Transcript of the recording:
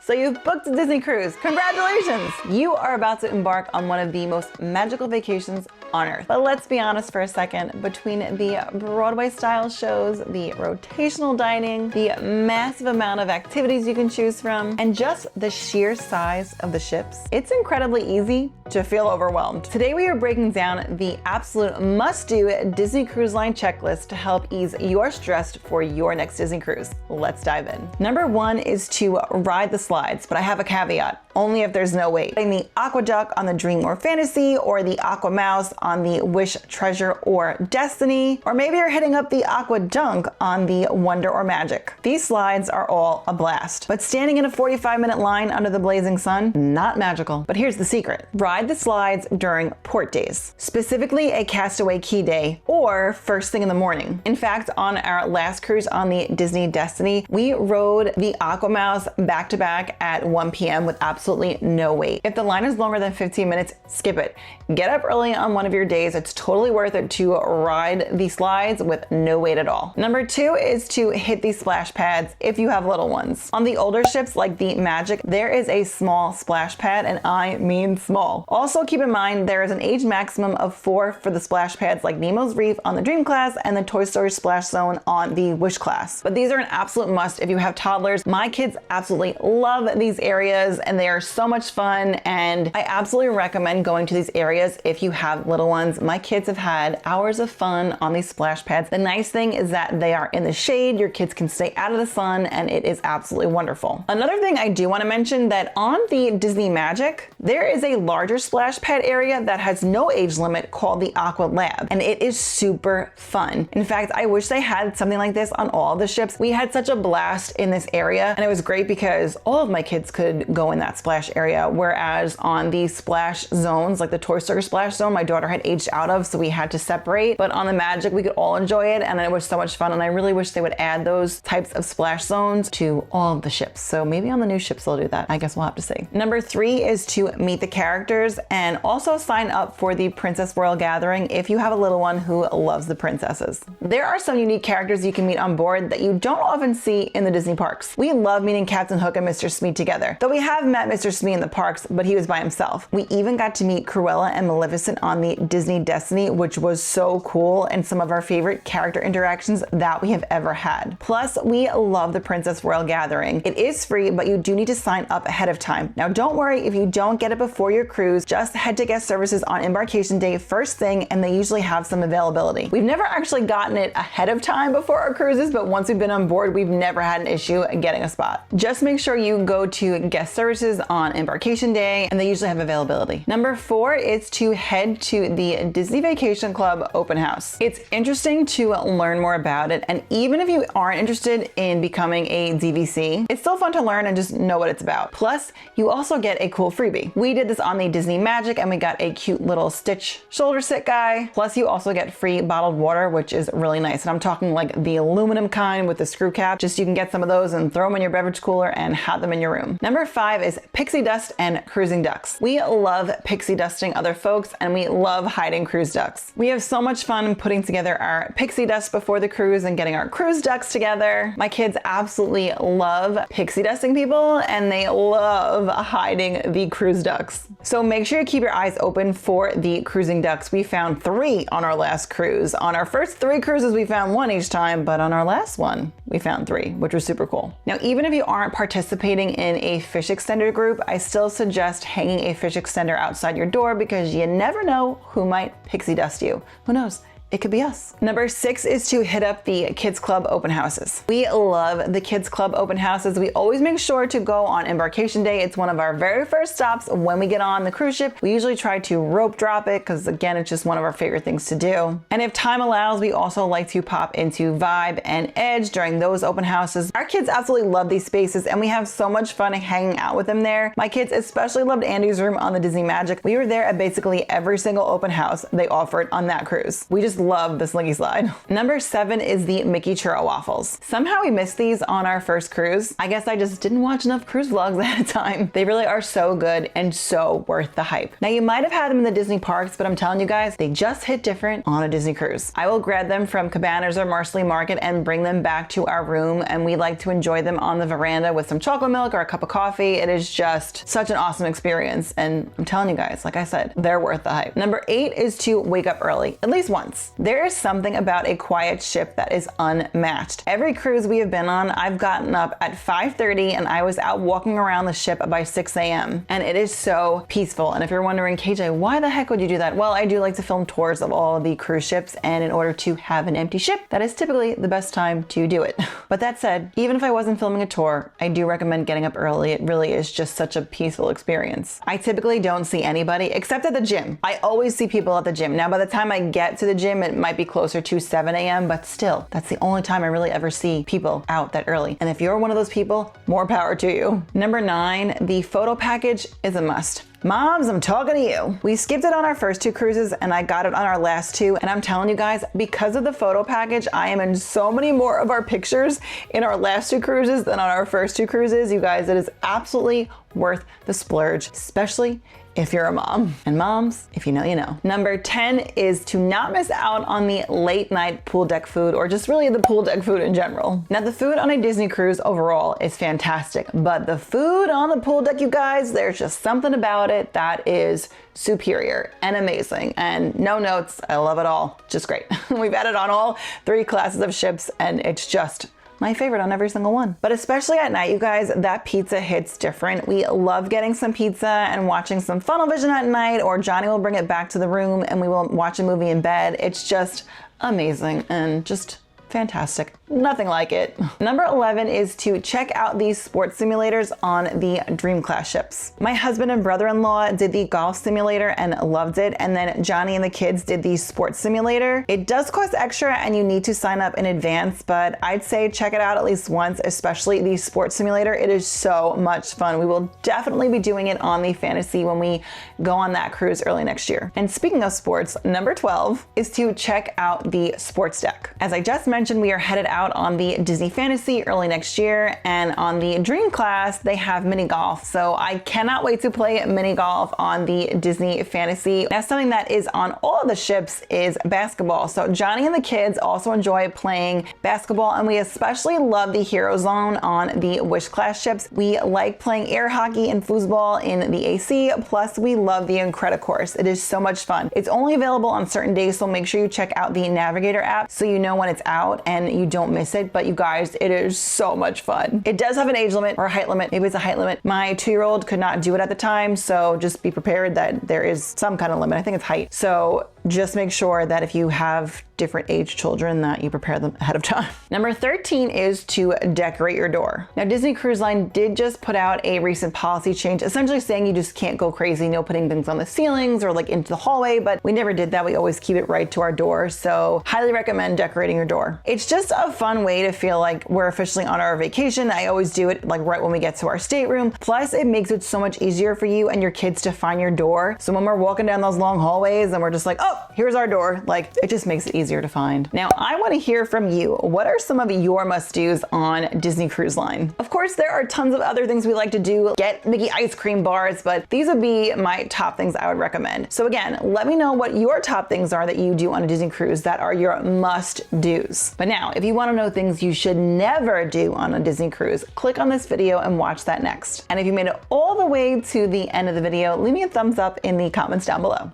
So you've booked a Disney cruise. Congratulations! You are about to embark on one of the most magical vacations on Earth. But let's be honest for a second, between the Broadway style shows, the rotational dining, the massive amount of activities you can choose from, and just the sheer size of the ships, it's incredibly easy to feel overwhelmed. Today we are breaking down the absolute must-do Disney Cruise Line checklist to help ease your stress for your next Disney cruise. Let's dive in. Number 1 is to ride the slides, but I have a caveat. Only if there's no wait. The Aqua Duck on the Dream or Fantasy, or the Aqua Mouse on the Wish, Treasure, or Destiny, or maybe you're hitting up the Aqua Dunk on the Wonder or Magic. These slides are all a blast, but standing in a 45-minute line under the blazing sun, not magical. But here's the secret. Ride the slides during port days, specifically a Castaway Key Day or first thing in the morning. In fact, on our last cruise on the Disney Destiny, we rode the Aqua Mouse back to back at 1 p.m. with absolutely no wait. If the line is longer than 15 minutes, skip it. Get up early on one of your days. It's totally worth it to ride the slides with no wait at all. Number 2 is to hit these splash pads if you have little ones. On the older ships like the Magic, there is a small splash pad, and I mean small. Also keep in mind there is an age maximum of 4 for the splash pads like Nemo's Reef on the Dream class and the Toy Story Splash Zone on the Wish class. But these are an absolute must if you have toddlers. My kids absolutely love these areas and they are so much fun, and I absolutely recommend going to these areas if you have little ones. My kids have had hours of fun on these splash pads. The nice thing is that they are in the shade, your kids can stay out of the sun, and it is absolutely wonderful. Another thing I do want to mention that on the Disney Magic, there is a larger splash pad area that has no age limit called the Aqua Lab, and it is super fun. In fact, I wish they had something like this on all of the ships. We had such a blast in this area, and it was great because all of my kids could go in that splash area, whereas on the splash zones, like the Toy Story Splash Zone, my daughter had aged out of, so we had to separate. But on the Magic, we could all enjoy it, and it was so much fun, and I really wish they would add those types of splash zones to all of the ships. So maybe on the new ships they'll do that. I guess we'll have to see. Number 3 is to meet the characters and also sign up for the Princess Royal Gathering if you have a little one who loves the princesses. There are some unique characters you can meet on board that you don't often see in the Disney parks. We love meeting Captain Hook and Mr. Smee together, though we have met Mr. Smee in the parks, but he was by himself. We even got to meet Cruella and Maleficent on the Disney Destiny, which was so cool and some of our favorite character interactions that we have ever had. Plus, we love the Princess Royal Gathering. It is free, but you do need to sign up ahead of time. Now, don't worry if you don't get it before your cruise. Just head to guest services on embarkation day first thing, and they usually have some availability. We've never actually gotten it ahead of time before our cruises, but once we've been on board, we've never had an issue getting a spot. Just make sure you go to guest services on embarkation day, and they usually have availability. Number 4 is to head to the Disney Vacation Club open house. It's interesting to learn more about it, and even if you aren't interested in becoming a DVC, it's still fun to learn and just know what it's about. Plus, you also get a cool freebie. We did this on the Disney Magic, and we got a cute little Stitch shoulder sit guy. Plus, you also get free bottled water, which is really nice. And I'm talking like the aluminum kind with the screw cap. Just you can get some of those and throw them in your beverage cooler and have them in your room. Number 5 is pixie dust and cruising ducks. We love pixie dusting other folks, and we love hiding cruise ducks. We have so much fun putting together our pixie dust before the cruise and getting our cruise ducks together. My kids absolutely love pixie dusting people, and they love hiding the cruise ducks. So make sure you keep your eyes open for the cruising ducks. We found 3 on our last cruise. On our first 3 cruises, we found 1 each time, but on our last one, we found 3, which was super cool. Now, even if you aren't participating in a fish extender group, I still suggest hanging a fish extender outside your door because you never know who might pixie dust you. Who knows? It could be us. Number 6 is to hit up the Kids Club open houses. We love the Kids Club open houses. We always make sure to go on embarkation day. It's one of our very first stops when we get on the cruise ship. We usually try to rope drop it because, again, it's just one of our favorite things to do. And if time allows, we also like to pop into Vibe and Edge during those open houses. Our kids absolutely love these spaces, and we have so much fun hanging out with them there. My kids especially loved Andy's room on the Disney Magic. We were there at basically every single open house they offered on that cruise. We just just love the slinky slide. Number 7 is the Mickey churro waffles. Somehow we missed these on our first cruise. I guess I just didn't watch enough cruise vlogs ahead of time. They really are so good and so worth the hype. Now you might have had them in the Disney parks, but I'm telling you guys, they just hit different on a Disney cruise. I will grab them from Cabanas or Marsley Market and bring them back to our room, and we like to enjoy them on the veranda with some chocolate milk or a cup of coffee. It is just such an awesome experience, and I'm telling you guys, like I said, they're worth the hype. Number 8 is to wake up early, at least once. There is something about a quiet ship that is unmatched. Every cruise we have been on, I've gotten up at 5:30 and I was out walking around the ship by 6 a.m. and it is so peaceful. And if you're wondering, KJ, why the heck would you do that? Well, I do like to film tours of all of the cruise ships, and in order to have an empty ship, that is typically the best time to do it. But that said, even if I wasn't filming a tour, I do recommend getting up early. It really is just such a peaceful experience. I typically don't see anybody except at the gym. I always see people at the gym. Now, by the time I get to the gym, it might be closer to 7 a.m., but still, that's the only time I really ever see people out that early. And if you're one of those people, more power to you. Number 9, the photo package is a must. Moms, I'm talking to you. We skipped it on our first 2 cruises and I got it on our last 2. And I'm telling you guys, because of the photo package, I am in so many more of our pictures in our last 2 cruises than on our first 2 cruises. You guys, it is absolutely worth the splurge, especially if you're a mom. And moms, if you know, you know. Number 10 is to not miss out on the late night pool deck food, or just really the pool deck food in general. Now, the food on a Disney cruise overall is fantastic, but the food on the pool deck, you guys, there's just something about it that is superior and amazing. And no notes, I love it all. Just great. We've had it on all 3 classes of ships and it's just my favorite on every single one. But especially at night, you guys, that pizza hits different. We love getting some pizza and watching some Funnel Vision at night, or Johnny will bring it back to the room and we will watch a movie in bed. It's just amazing and just fantastic. Nothing like it. Number 11 is to check out these sports simulators on the Dream Class ships. My husband and brother-in-law did the golf simulator and loved it, and then Johnny and the kids did the sports simulator. It does cost extra and you need to sign up in advance, but I'd say check it out at least once, especially the sports simulator. It is so much fun. We will definitely be doing it on the Fantasy when we go on that cruise early next year. And speaking of sports, number 12 is to check out the sports deck. As I just mentioned, we are headed out on the Disney Fantasy early next year, and on the Dream Class they have mini golf, so I cannot wait to play mini golf on the Disney Fantasy. Now, something that is on all of the ships is basketball, so Johnny and the kids also enjoy playing basketball, and we especially love the Hero Zone on the Wish Class ships. We like playing air hockey and foosball in the AC, plus we love the Incredicourse. It is so much fun. It's only available on certain days, so make sure you check out the Navigator app so you know when it's out and you don't miss it. But you guys, it is so much fun. It does have an age limit or a height limit. Maybe it's a height limit. My 2-year-old could not do it at the time, so just be prepared that there is some kind of limit. I think it's height. So just make sure that if you have different age children that you prepare them ahead of time. Number 13 is to decorate your door. Now, Disney Cruise Line did just put out a recent policy change, essentially saying you just can't go crazy, no putting things on the ceilings or like into the hallway, but we never did that. We always keep it right to our door. So highly recommend decorating your door. It's just a fun way to feel like we're officially on our vacation. I always do it like right when we get to our stateroom. Plus it makes it so much easier for you and your kids to find your door. So when we're walking down those long hallways and we're just like, oh, here's our door, like it just makes it easier to find. Now, I want to hear from you. What are some of your must-dos on Disney Cruise Line? Of course, there are tons of other things we like to do. Get Mickey ice cream bars, but these would be my top things I would recommend. So again, let me know what your top things are that you do on a Disney cruise that are your must-dos. But now, if you want to know things you should never do on a Disney cruise, click on this video and watch that next. And if you made it all the way to the end of the video, leave me a thumbs up in the comments down below.